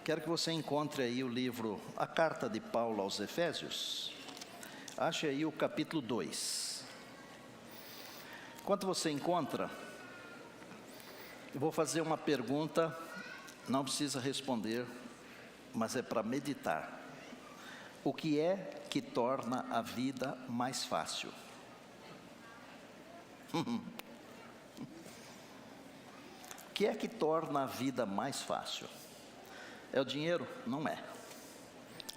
Quero que você encontre aí o livro, a carta de Paulo aos Efésios. Ache aí o capítulo 2. Enquanto você encontra, eu vou fazer uma pergunta, não precisa responder, mas é para meditar. O que é que torna a vida mais fácil? O que é que torna a vida mais fácil? É o dinheiro? Não é.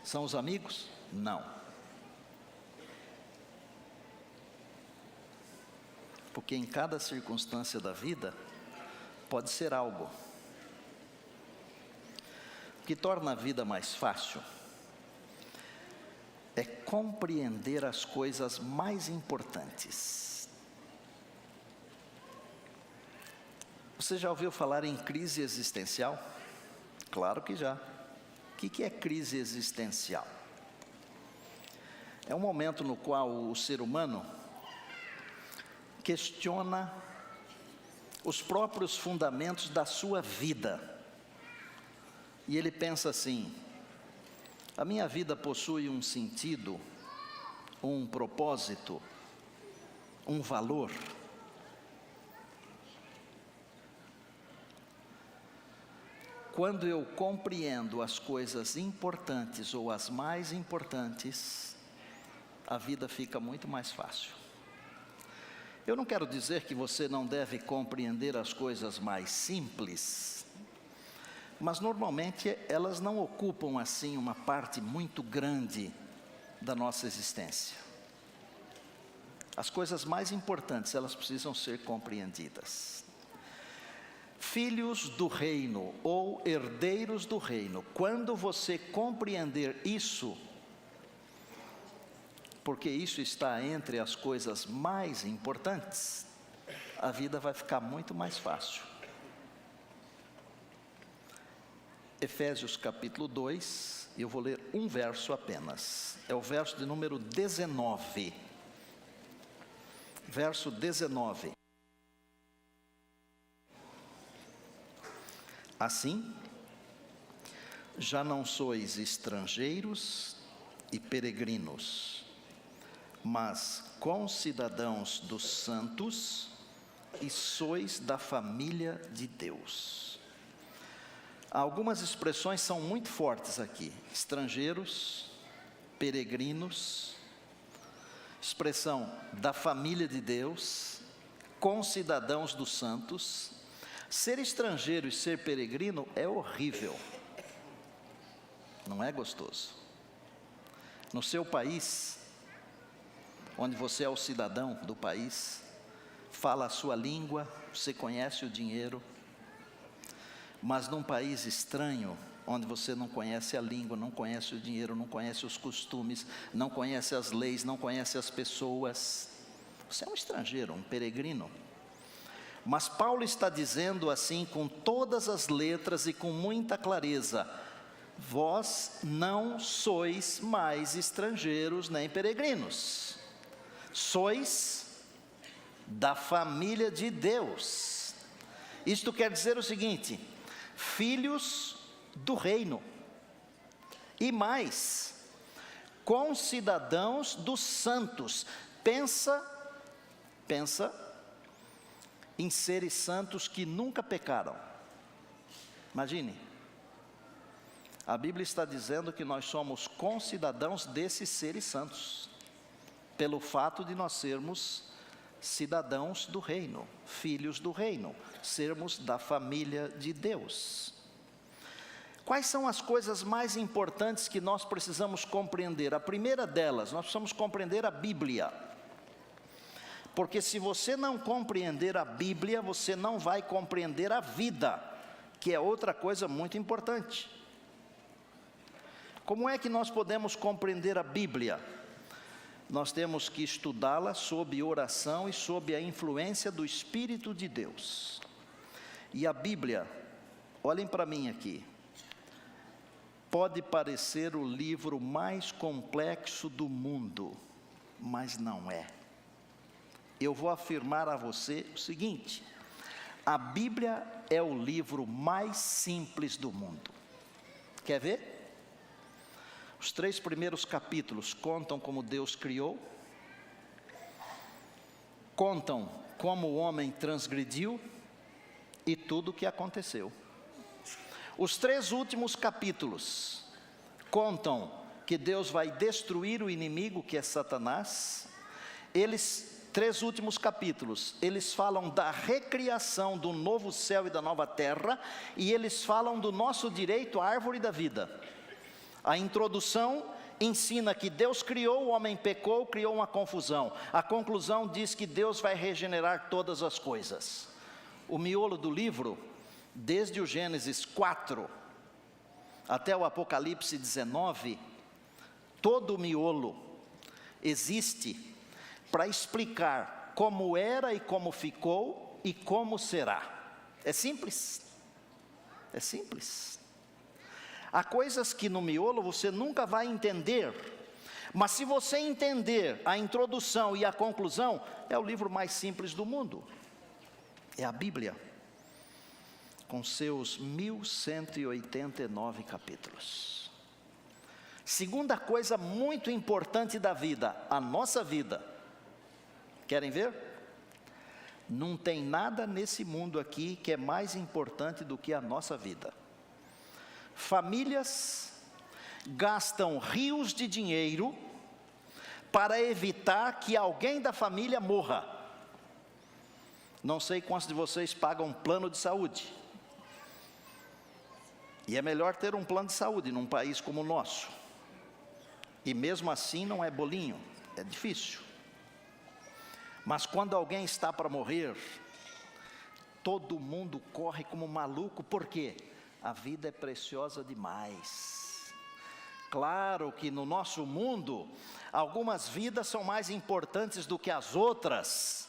São os amigos? Não. Porque em cada circunstância da vida, pode ser algo. O que torna a vida mais fácil é compreender as coisas mais importantes. Você já ouviu falar em crise existencial? Claro que já. O que é crise existencial? É um momento no qual o ser humano questiona os próprios fundamentos da sua vida. E ele pensa assim: a minha vida possui um sentido, um propósito, um valor? Quando eu compreendo as coisas importantes ou as mais importantes, a vida fica muito mais fácil. Eu não quero dizer que você não deve compreender as coisas mais simples, mas normalmente elas não ocupam assim uma parte muito grande da nossa existência. As coisas mais importantes, elas precisam ser compreendidas. Filhos do reino ou herdeiros do reino, quando você compreender isso, porque isso está entre as coisas mais importantes, a vida vai ficar muito mais fácil. Efésios capítulo 2, eu vou ler um verso apenas, é o verso de número 19. Verso 19. Assim, já não sois estrangeiros e peregrinos, mas concidadãos dos santos e sois da família de Deus. Algumas expressões são muito fortes aqui: estrangeiros, peregrinos, expressão da família de Deus, concidadãos dos santos. Ser estrangeiro e ser peregrino é horrível, não é gostoso. No seu país, onde você é o cidadão do país, fala a sua língua, você conhece o dinheiro, mas num país estranho, onde você não conhece a língua, não conhece o dinheiro, não conhece os costumes, não conhece as leis, não conhece as pessoas, você é um estrangeiro, um peregrino. Mas Paulo está dizendo assim com todas as letras e com muita clareza: vós não sois mais estrangeiros nem peregrinos, sois da família de Deus. Isto quer dizer o seguinte: filhos do reino, e mais, concidadãos dos santos. Pensa em seres santos que nunca pecaram. Imagine, a Bíblia está dizendo que nós somos concidadãos desses seres santos, pelo fato de nós sermos cidadãos do reino, filhos do reino, sermos da família de Deus. Quais são as coisas mais importantes que nós precisamos compreender? A primeira delas, nós precisamos compreender a Bíblia. Porque se você não compreender a Bíblia, você não vai compreender a vida, que é outra coisa muito importante. Como é que nós podemos compreender a Bíblia? Nós temos que estudá-la sob oração e sob a influência do Espírito de Deus. E a Bíblia, olhem para mim aqui, pode parecer o livro mais complexo do mundo, mas não é. Eu vou afirmar a você o seguinte: a Bíblia é o livro mais simples do mundo. Quer ver? Os 3 primeiros capítulos contam como Deus criou, contam como o homem transgrediu e tudo o que aconteceu. Os 3 últimos capítulos contam que Deus vai destruir o inimigo, que é Satanás. 3 últimos capítulos, eles falam da recriação do novo céu e da nova terra, e eles falam do nosso direito à árvore da vida. A introdução ensina que Deus criou, o homem pecou, criou uma confusão. A conclusão diz que Deus vai regenerar todas as coisas. O miolo do livro, desde o Gênesis 4 até o Apocalipse 19, todo o miolo existe para explicar como era e como ficou e como será. É simples. É simples. Há coisas que no miolo você nunca vai entender, mas se você entender a introdução e a conclusão, é o livro mais simples do mundo. É a Bíblia, com seus 1189 capítulos. Segunda coisa muito importante da vida, a nossa vida. Querem ver? Não tem nada nesse mundo aqui que é mais importante do que a nossa vida. Famílias gastam rios de dinheiro para evitar que alguém da família morra. Não sei quantos de vocês pagam um plano de saúde. E é melhor ter um plano de saúde num país como o nosso. E mesmo assim não é bolinho, é difícil. Mas quando alguém está para morrer, todo mundo corre como maluco, por quê? A vida é preciosa demais. Claro que no nosso mundo, algumas vidas são mais importantes do que as outras.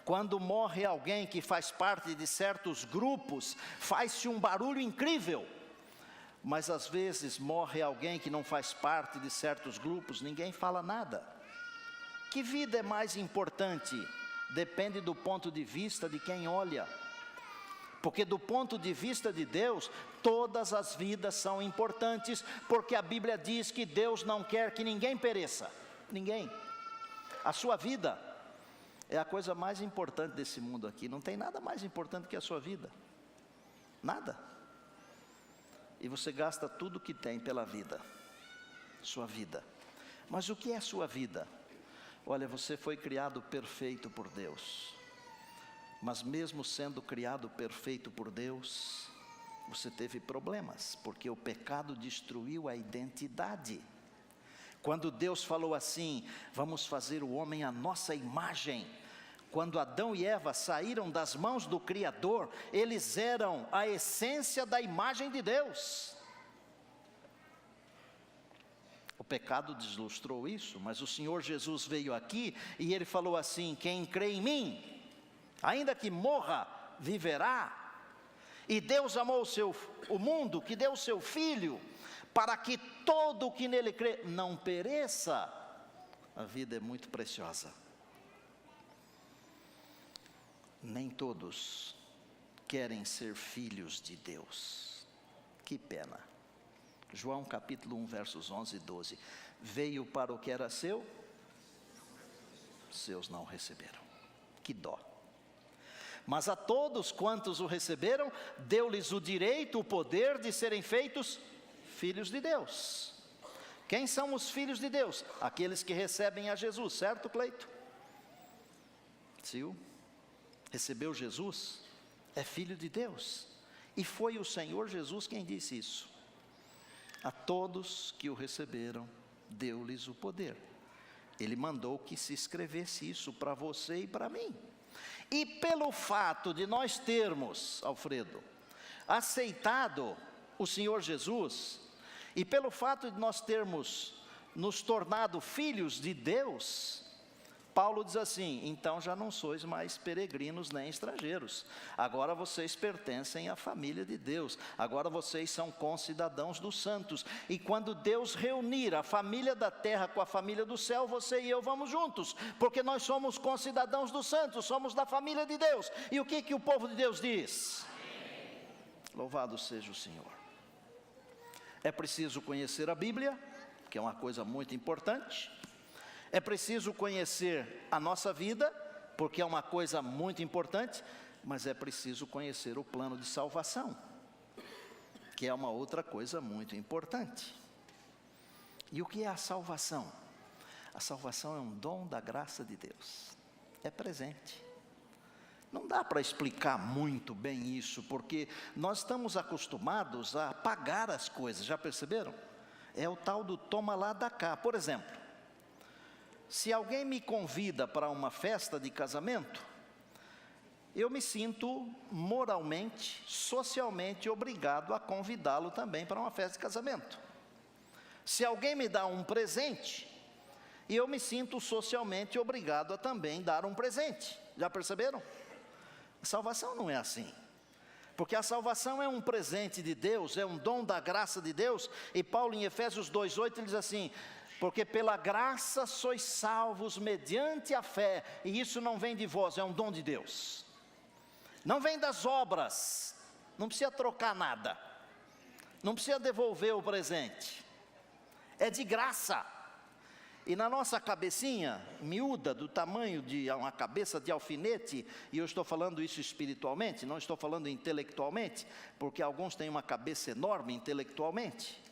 Quando morre alguém que faz parte de certos grupos, faz-se um barulho incrível. Mas às vezes morre alguém que não faz parte de certos grupos, ninguém fala nada. Que vida é mais importante? Depende do ponto de vista de quem olha. Porque do ponto de vista de Deus, todas as vidas são importantes, porque a Bíblia diz que Deus não quer que ninguém pereça. Ninguém. A sua vida é a coisa mais importante desse mundo aqui. Não tem nada mais importante que a sua vida. Nada. E você gasta tudo que tem pela vida. Sua vida. Mas o que é a sua vida? Olha, você foi criado perfeito por Deus. Mas mesmo sendo criado perfeito por Deus, você teve problemas, porque o pecado destruiu a identidade. Quando Deus falou assim, vamos fazer o homem à nossa imagem. Quando Adão e Eva saíram das mãos do Criador, eles eram a essência da imagem de Deus. O pecado deslustrou isso, mas o Senhor Jesus veio aqui e Ele falou assim, quem crê em mim, ainda que morra, viverá. E Deus amou o mundo, que deu o seu Filho, para que todo o que nele crê não pereça. A vida é muito preciosa. Nem todos querem ser filhos de Deus. Que pena. João capítulo 1, versos 11 e 12. Veio para o que era seu, seus não receberam. Que dó. Mas a todos quantos o receberam, deu-lhes o direito, o poder de serem feitos filhos de Deus. Quem são os filhos de Deus? Aqueles que recebem a Jesus, certo, Cleito? Sil, recebeu Jesus, é filho de Deus. E foi o Senhor Jesus quem disse isso. A todos que o receberam, deu-lhes o poder. Ele mandou que se escrevesse isso para você e para mim. E pelo fato de nós termos, Alfredo, aceitado o Senhor Jesus, e pelo fato de nós termos nos tornado filhos de Deus, Paulo diz assim, então já não sois mais peregrinos nem estrangeiros, agora vocês pertencem à família de Deus, agora vocês são concidadãos dos santos, e quando Deus reunir a família da terra com a família do céu, você e eu vamos juntos, porque nós somos concidadãos dos santos, somos da família de Deus. E o que o povo de Deus diz? Amém. Louvado seja o Senhor. É preciso conhecer a Bíblia, que é uma coisa muito importante. É preciso conhecer a nossa vida, porque é uma coisa muito importante. Mas é preciso conhecer o plano de salvação, que é uma outra coisa muito importante. E o que é a salvação? A salvação é um dom da graça de Deus. É presente. Não dá para explicar muito bem isso, porque nós estamos acostumados a pagar as coisas, já perceberam? É o tal do toma lá da cá. Por exemplo, se alguém me convida para uma festa de casamento, eu me sinto moralmente, socialmente obrigado a convidá-lo também para uma festa de casamento. Se alguém me dá um presente, eu me sinto socialmente obrigado a também dar um presente. Já perceberam? A salvação não é assim, porque a salvação é um presente de Deus, é um dom da graça de Deus, e Paulo em Efésios 2,8 ele diz assim: porque pela graça sois salvos mediante a fé, e isso não vem de vós, é um dom de Deus, não vem das obras, não precisa trocar nada, não precisa devolver o presente, é de graça. E na nossa cabecinha miúda, do tamanho de uma cabeça de alfinete, e eu estou falando isso espiritualmente, não estou falando intelectualmente, porque alguns têm uma cabeça enorme intelectualmente,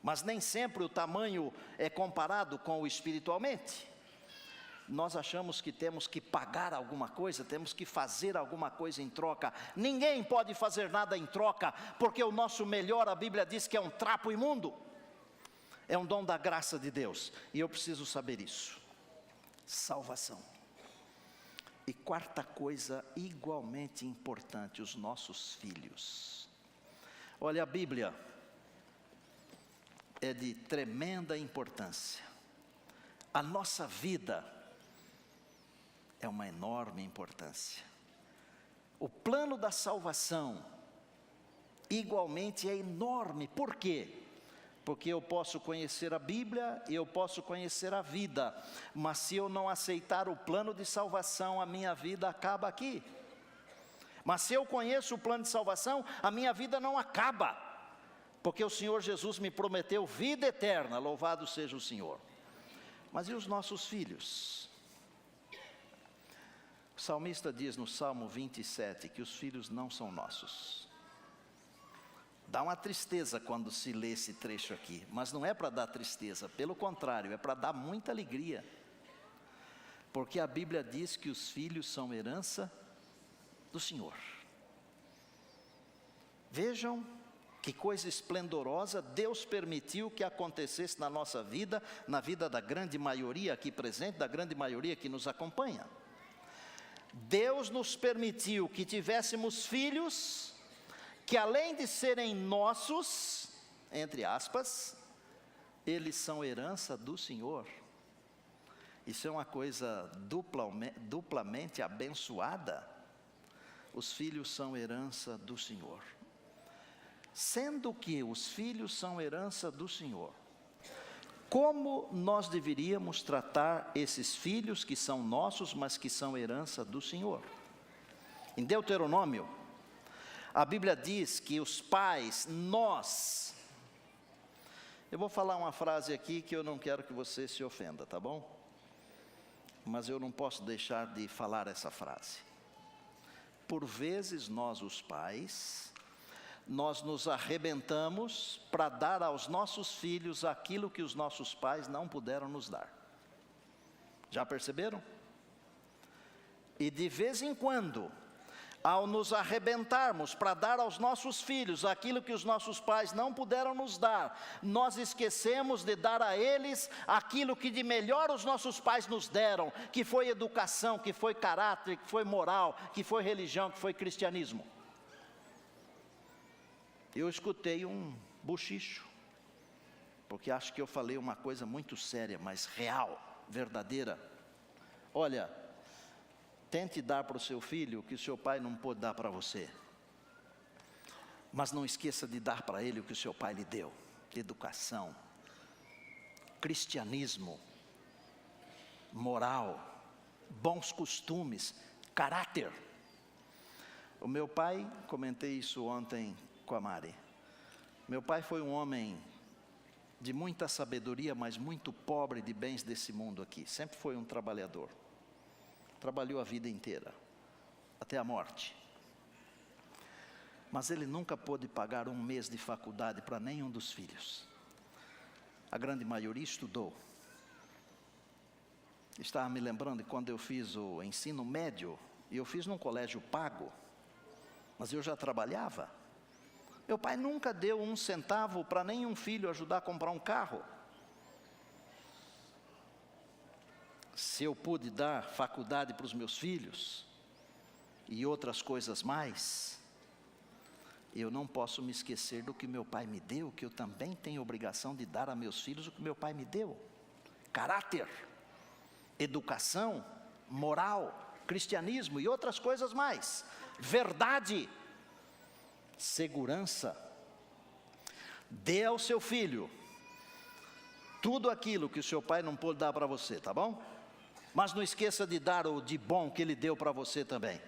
mas nem sempre o tamanho é comparado com o espiritualmente. Nós achamos que temos que pagar alguma coisa, temos que fazer alguma coisa em troca. Ninguém pode fazer nada em troca, porque o nosso melhor, a Bíblia diz que é um trapo imundo. É um dom da graça de Deus, e eu preciso saber isso. Salvação. E quarta coisa igualmente importante, os nossos filhos. Olha, a Bíblia é de tremenda importância. A nossa vida é uma enorme importância. O plano da salvação igualmente é enorme. Por quê? Porque eu posso conhecer a Bíblia e eu posso conhecer a vida, mas se eu não aceitar o plano de salvação, a minha vida acaba aqui. Mas se eu conheço o plano de salvação, a minha vida não acaba, porque o Senhor Jesus me prometeu vida eterna, louvado seja o Senhor. Mas e os nossos filhos? O salmista diz no Salmo 27 que os filhos não são nossos. Dá uma tristeza quando se lê esse trecho aqui, mas não é para dar tristeza, pelo contrário, é para dar muita alegria. Porque a Bíblia diz que os filhos são herança do Senhor. Vejam que coisa esplendorosa Deus permitiu que acontecesse na nossa vida, na vida da grande maioria aqui presente, da grande maioria que nos acompanha. Deus nos permitiu que tivéssemos filhos que, além de serem nossos, entre aspas, eles são herança do Senhor. Isso é uma coisa duplamente abençoada. Os filhos são herança do Senhor. Sendo que os filhos são herança do Senhor, como nós deveríamos tratar esses filhos que são nossos, mas que são herança do Senhor? Em Deuteronômio, a Bíblia diz que os pais, nós... Eu vou falar uma frase aqui que eu não quero que você se ofenda, tá bom? Mas eu não posso deixar de falar essa frase. Por vezes nós, os pais, nós nos arrebentamos para dar aos nossos filhos aquilo que os nossos pais não puderam nos dar. Já perceberam? E de vez em quando, ao nos arrebentarmos para dar aos nossos filhos aquilo que os nossos pais não puderam nos dar, nós esquecemos de dar a eles aquilo que de melhor os nossos pais nos deram, que foi educação, que foi caráter, que foi moral, que foi religião, que foi cristianismo. Eu escutei um bochicho, porque acho que eu falei uma coisa muito séria, mas real, verdadeira. Olha, tente dar para o seu filho o que o seu pai não pôde dar para você. Mas não esqueça de dar para ele o que o seu pai lhe deu. Educação, cristianismo, moral, bons costumes, caráter. O meu pai, comentei isso ontem com a Mari. Meu pai foi um homem de muita sabedoria, mas muito pobre de bens desse mundo aqui. Sempre foi um trabalhador. Trabalhou a vida inteira, até a morte. Mas ele nunca pôde pagar um mês de faculdade para nenhum dos filhos. A grande maioria estudou. Estava me lembrando de quando eu fiz o ensino médio, e eu fiz num colégio pago, mas eu já trabalhava. Meu pai nunca deu um centavo para nenhum filho ajudar a comprar um carro. Se eu pude dar faculdade para os meus filhos, e outras coisas mais, eu não posso me esquecer do que meu pai me deu, que eu também tenho obrigação de dar a meus filhos o que meu pai me deu. Caráter, educação, moral, cristianismo e outras coisas mais. Verdade, segurança. Dê ao seu filho tudo aquilo que o seu pai não pôde dar para você, tá bom? Mas não esqueça de dar o de bom que ele deu para você também.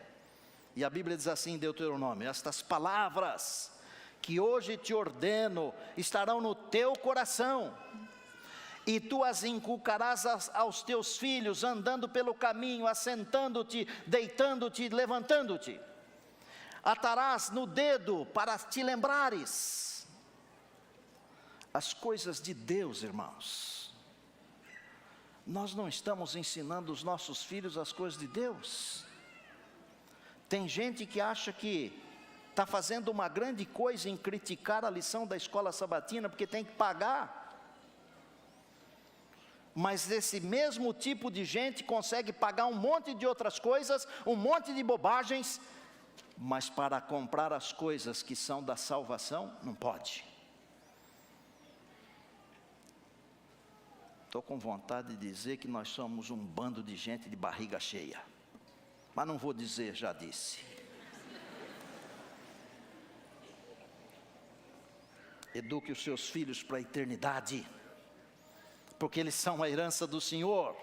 E a Bíblia diz assim em Deuteronômio: estas palavras que hoje te ordeno estarão no teu coração, e tu as inculcarás aos teus filhos, andando pelo caminho, assentando-te, deitando-te, levantando-te. Atarás no dedo para te lembrares. As coisas de Deus, irmãos. Nós não estamos ensinando os nossos filhos as coisas de Deus. Tem gente que acha que está fazendo uma grande coisa em criticar a lição da escola sabatina, porque tem que pagar. Mas esse mesmo tipo de gente consegue pagar um monte de outras coisas, um monte de bobagens, mas para comprar as coisas que são da salvação, não pode. Estou com vontade de dizer que nós somos um bando de gente de barriga cheia, mas não vou dizer, já disse. Eduque os seus filhos para a eternidade, porque eles são a herança do Senhor.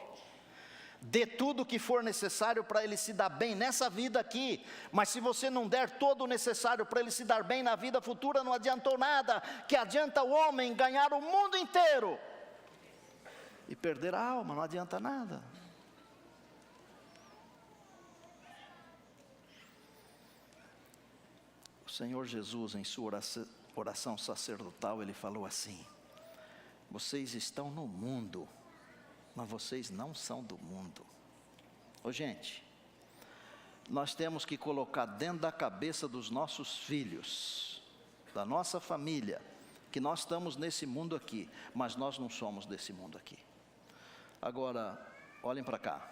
Dê tudo o que for necessário para ele se dar bem nessa vida aqui, mas se você não der todo o necessário para ele se dar bem na vida futura, não adiantou nada. Que adianta o homem ganhar o mundo inteiro e perder a alma? Não adianta nada. O Senhor Jesus, em sua oração sacerdotal, ele falou assim: vocês estão no mundo, mas vocês não são do mundo. Ô gente, nós temos que colocar dentro da cabeça dos nossos filhos, da nossa família, que nós estamos nesse mundo aqui, mas nós não somos desse mundo aqui. Agora, olhem para cá.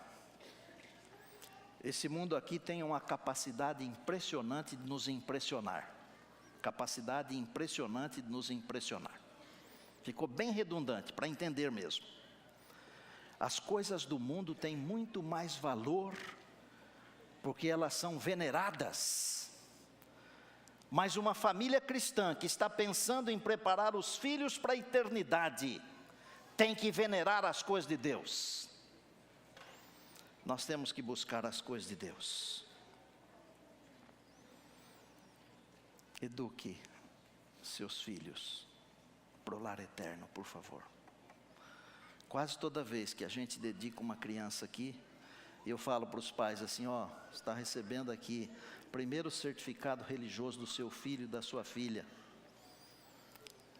Esse mundo aqui tem uma capacidade impressionante de nos impressionar. Capacidade impressionante de nos impressionar. Ficou bem redundante, para entender mesmo. As coisas do mundo têm muito mais valor, porque elas são veneradas. Mas uma família cristã que está pensando em preparar os filhos para a eternidade, tem que venerar as coisas de Deus. Nós temos que buscar as coisas de Deus. Eduque seus filhos para o lar eterno, por favor. Quase toda vez que a gente dedica uma criança aqui, eu falo para os pais assim: ó, está recebendo aqui primeiro certificado religioso do seu filho e da sua filha.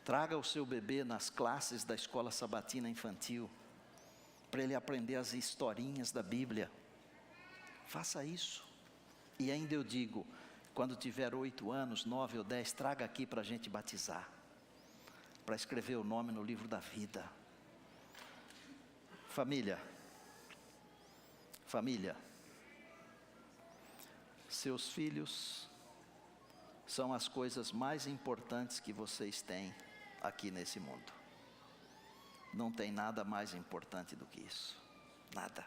Traga o seu bebê nas classes da escola sabatina infantil, para ele aprender as historinhas da Bíblia. Faça isso. E ainda eu digo, quando tiver 8 anos, 9 ou 10, traga aqui para a gente batizar, para escrever o nome no livro da vida. Família, seus filhos são as coisas mais importantes que vocês têm aqui nesse mundo. Não tem nada mais importante do que isso, nada.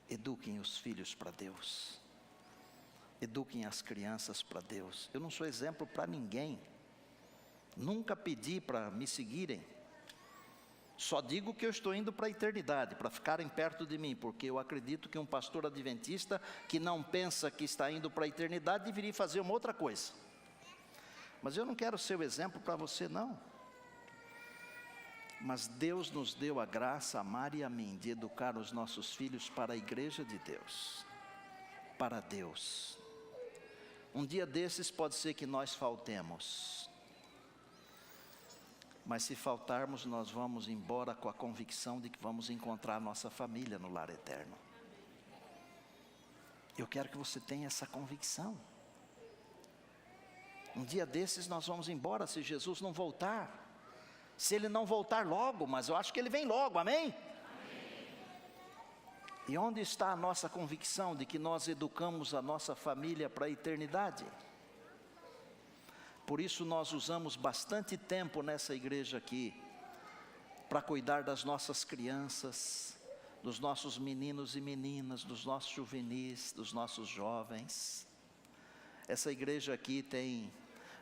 Eduquem os filhos para Deus, eduquem as crianças para Deus. Eu não sou exemplo para ninguém, nunca pedi para me seguirem, só digo que eu estou indo para a eternidade, para ficarem perto de mim, porque eu acredito que um pastor adventista que não pensa que está indo para a eternidade deveria fazer uma outra coisa. Mas eu não quero ser o exemplo para você, não. Mas Deus nos deu a graça, a Mari e a mim, de educar os nossos filhos para a igreja de Deus. Para Deus. Um dia desses pode ser que nós faltemos. Mas se faltarmos, nós vamos embora com a convicção de que vamos encontrar a nossa família no lar eterno. Eu quero que você tenha essa convicção. Um dia desses nós vamos embora se Jesus não voltar. Se Ele não voltar logo, mas eu acho que Ele vem logo, amém? E onde está a nossa convicção de que nós educamos a nossa família para a eternidade? Por isso nós usamos bastante tempo nessa igreja aqui, para cuidar das nossas crianças, dos nossos meninos e meninas, dos nossos juvenis, dos nossos jovens. Essa igreja aqui tem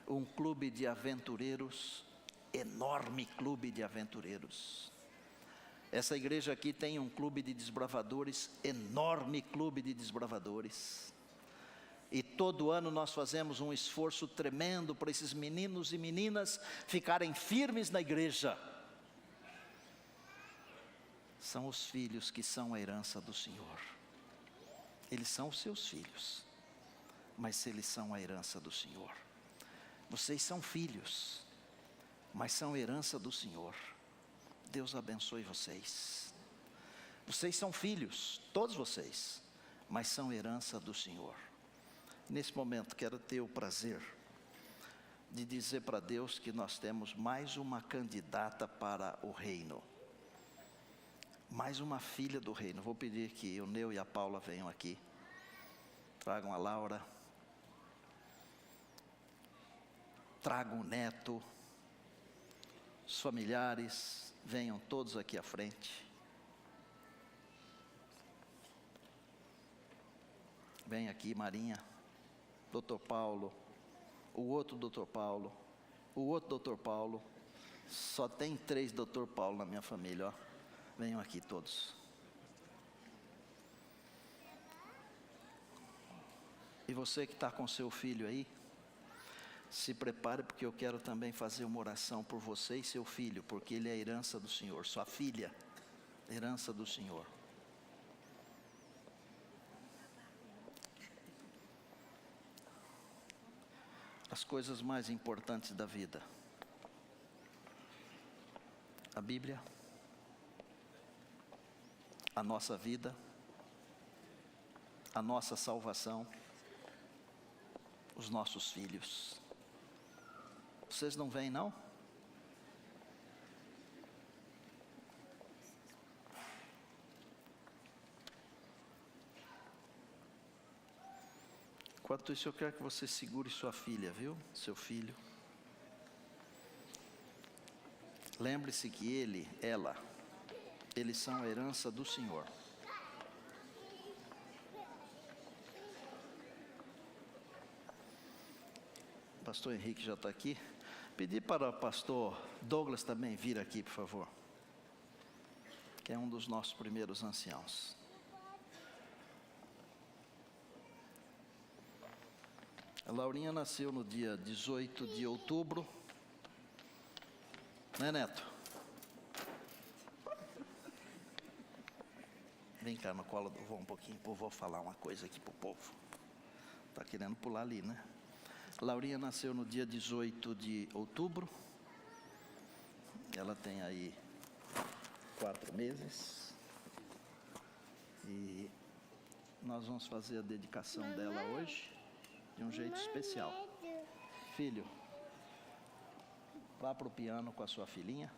um clube de aventureiros, enorme clube de aventureiros. Essa igreja aqui tem um clube de desbravadores, enorme clube de desbravadores. E todo ano nós fazemos um esforço tremendo para esses meninos e meninas ficarem firmes na igreja. São os filhos que são a herança do Senhor. Eles são os seus filhos, mas eles são a herança do Senhor. Vocês são filhos, mas são herança do Senhor. Deus abençoe vocês. Vocês são filhos, todos vocês, mas são herança do Senhor. Nesse momento quero ter o prazer de dizer para Deus que nós temos mais uma candidata para o reino. Mais uma filha do reino. Vou pedir que o Neu e a Paula venham aqui. Tragam a Laura. Tragam o neto. Os familiares, venham todos aqui à frente. Vem aqui, Marinha. Doutor Paulo. O outro doutor Paulo. O outro doutor Paulo. Só tem 3 doutor Paulo na minha família, ó. Venham aqui todos. E você que está com seu filho aí, se prepare, porque eu quero também fazer uma oração por você e seu filho, porque ele é a herança do Senhor. Sua filha, herança do Senhor. As coisas mais importantes da vida: a Bíblia, a nossa vida, a nossa salvação, os nossos filhos. Vocês não vêm, não? Enquanto isso, eu quero que você segure sua filha, viu? Seu filho. Lembre-se que eles são a herança do Senhor. O pastor Henrique já está aqui. Pedir para o pastor Douglas também vir aqui, por favor, que é um dos nossos primeiros anciãos. A Laurinha nasceu no dia 18 de outubro. Né, Neto? Vem cá no colo do vô um pouquinho, eu vou falar uma coisa aqui para o povo. Está querendo pular ali, né? Laurinha nasceu no dia 18 de outubro. Ela tem aí 4 meses. E nós vamos fazer a dedicação dela hoje de um jeito especial. Filho, vá para o piano com a sua filhinha.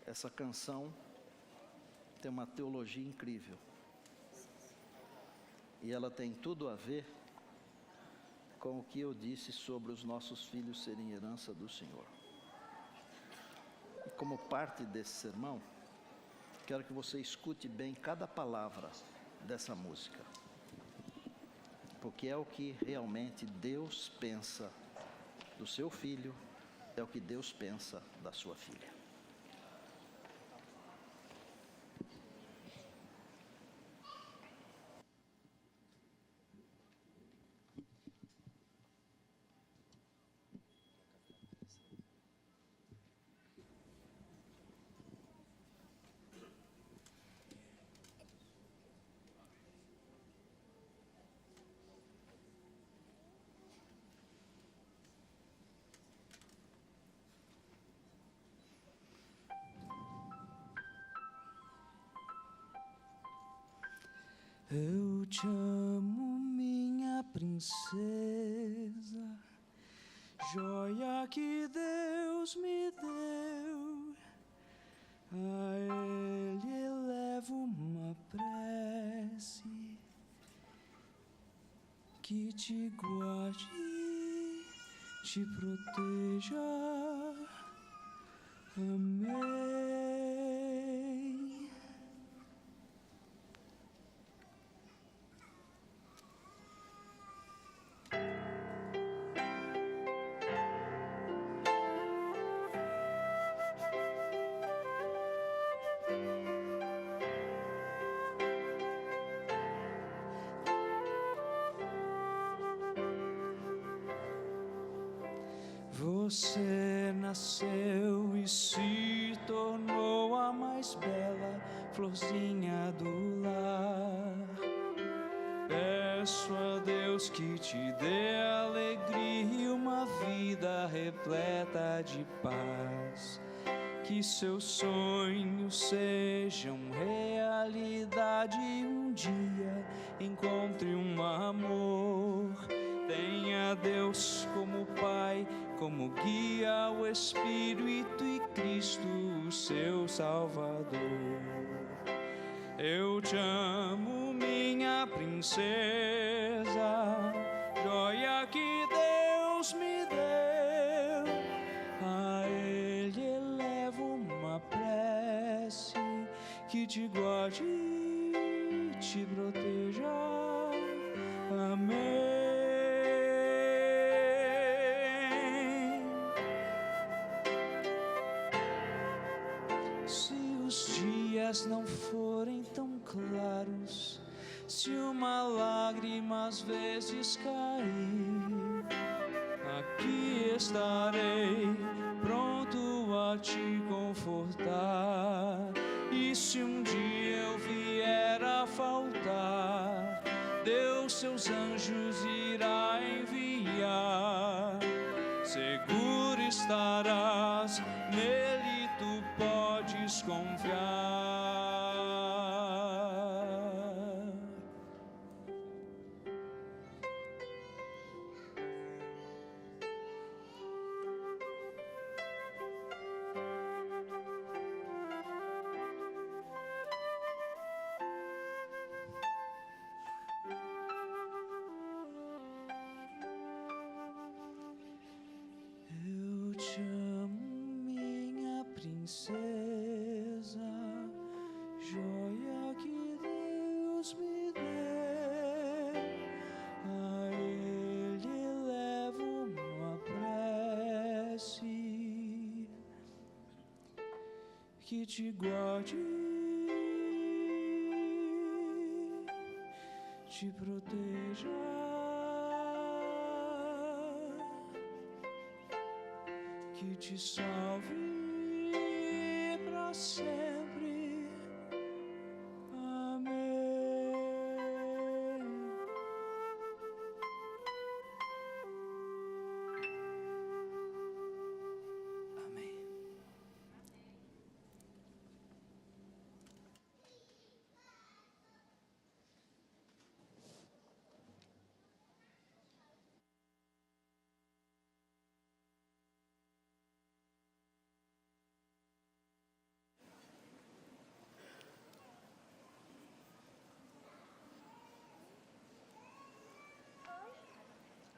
Essa canção tem uma teologia incrível. E ela tem tudo a ver com o que eu disse sobre os nossos filhos serem herança do Senhor. E como parte desse sermão, quero que você escute bem cada palavra dessa música. Porque é o que realmente Deus pensa do seu filho, é o que Deus pensa da sua filha. Eu te amo, minha princesa, joia que Deus me deu. A Ele elevo uma prece que te guarde, te proteja. Amém. Você nasceu e se tornou a mais bela florzinha do lar. Peço a Deus que te dê alegria e uma vida repleta de paz. Que seus sonhos sejam realidade e um dia encontre um amor. Tenha Deus como Pai, como guia, o Espírito e Cristo, o seu Salvador. Eu te amo, minha princesa, joia que Deus me deu. A Ele elevo uma prece que te guarde e te proteja. Amém. Se os dias não forem tão claros, se uma lágrima às vezes cair, aqui estarei pronto a te confortar. E se um dia eu vier a faltar, Deus seus anjos irá enviar. Seguro estarás, nele tu podes confiar. Eu te amo, minha princesa, joia que Deus me deu. A Ele elevo uma prece que te guarde, te proteja. Que te salve para sempre. Amém. Amém.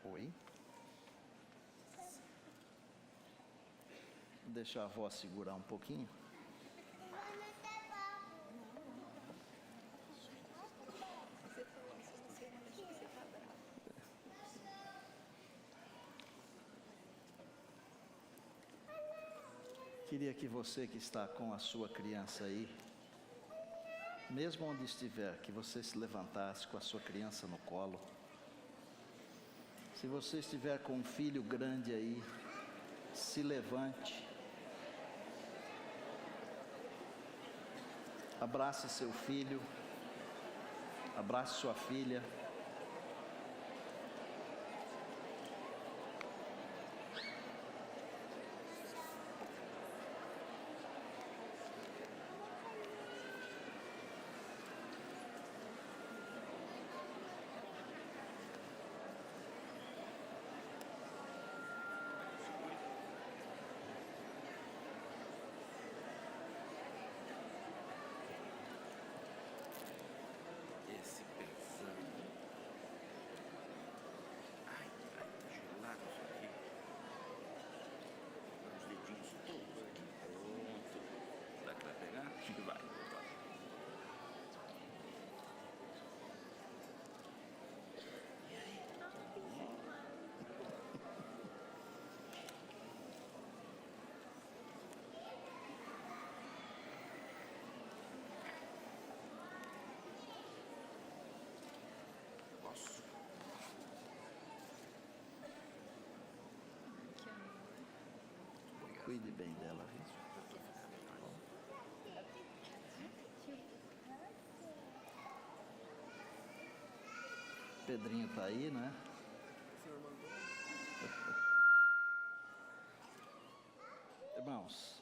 Oi. Deixa a avó segurar um pouquinho. Queria que você que está com a sua criança aí, mesmo onde estiver, que você se levantasse com a sua criança no colo. Se você estiver com um filho grande aí, se levante. Abrace seu filho, abrace sua filha. cuide bem dela, viu? Pedrinho está aí, né? Irmãos,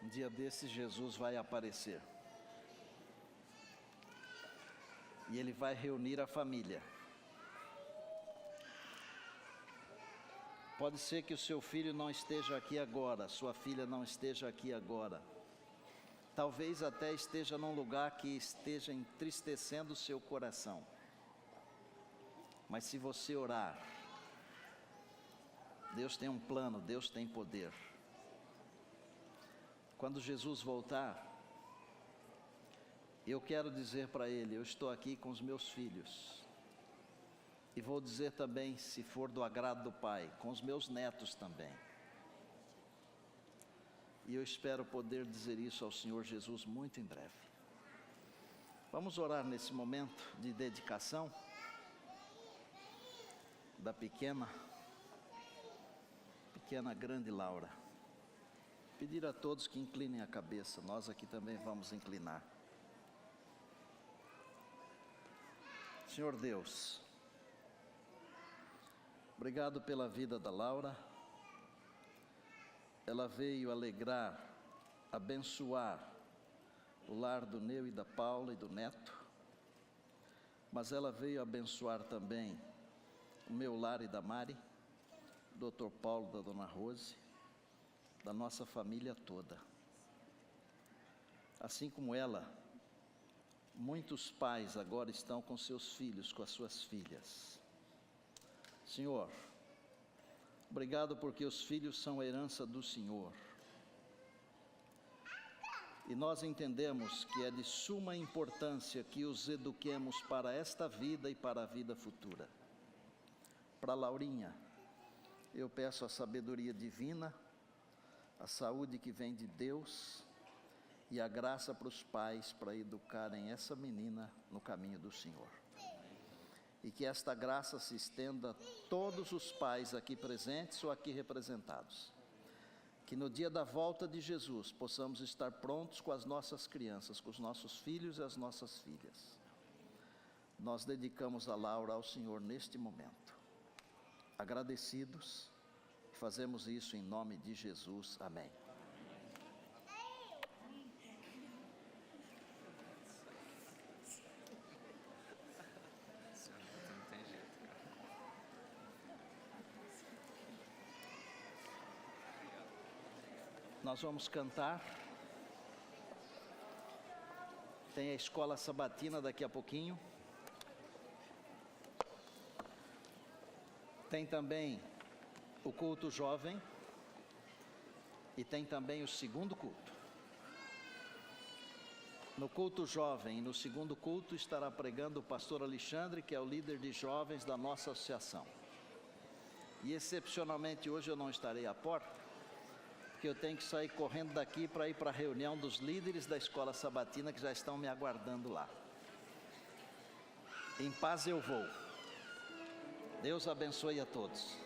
um dia desses Jesus vai aparecer. E Ele vai reunir a família. Pode ser que o seu filho não esteja aqui agora, sua filha não esteja aqui agora. Talvez até esteja num lugar que esteja entristecendo o seu coração. Mas se você orar, Deus tem um plano, Deus tem poder. Quando Jesus voltar, eu quero dizer para Ele, eu estou aqui com os meus filhos. E vou dizer também, se for do agrado do Pai, com os meus netos também. E eu espero poder dizer isso ao Senhor Jesus muito em breve. Vamos orar nesse momento de dedicação da pequena grande Laura. Pedir a todos que inclinem a cabeça, nós aqui também vamos inclinar. Senhor Deus, obrigado pela vida da Laura. Ela veio alegrar, abençoar o lar do Neu e da Paula e do neto, mas ela veio abençoar também o meu lar e da Mari, do Dr. Paulo, da Dona Rose, da nossa família toda. Assim como ela, muitos pais agora estão com seus filhos, com as suas filhas. Senhor, obrigado porque os filhos são a herança do Senhor. E nós entendemos que é de suma importância que os eduquemos para esta vida e para a vida futura. Para Laurinha, eu peço a sabedoria divina, a saúde que vem de Deus e a graça para os pais para educarem essa menina no caminho do Senhor. E que esta graça se estenda a todos os pais aqui presentes ou aqui representados. Que no dia da volta de Jesus possamos estar prontos com as nossas crianças, com os nossos filhos e as nossas filhas. Nós dedicamos a Laura ao Senhor neste momento. Agradecidos, fazemos isso em nome de Jesus. Amém. Nós vamos cantar. Tem a escola sabatina daqui a pouquinho. Tem também o culto jovem. E tem também o segundo culto. No culto jovem e no segundo culto estará pregando o pastor Alexandre, que é o líder de jovens da nossa associação. E excepcionalmente hoje eu não estarei à porta, que eu tenho que sair correndo daqui para ir para a reunião dos líderes da escola sabatina que já estão me aguardando lá. Em paz eu vou. Deus abençoe a todos.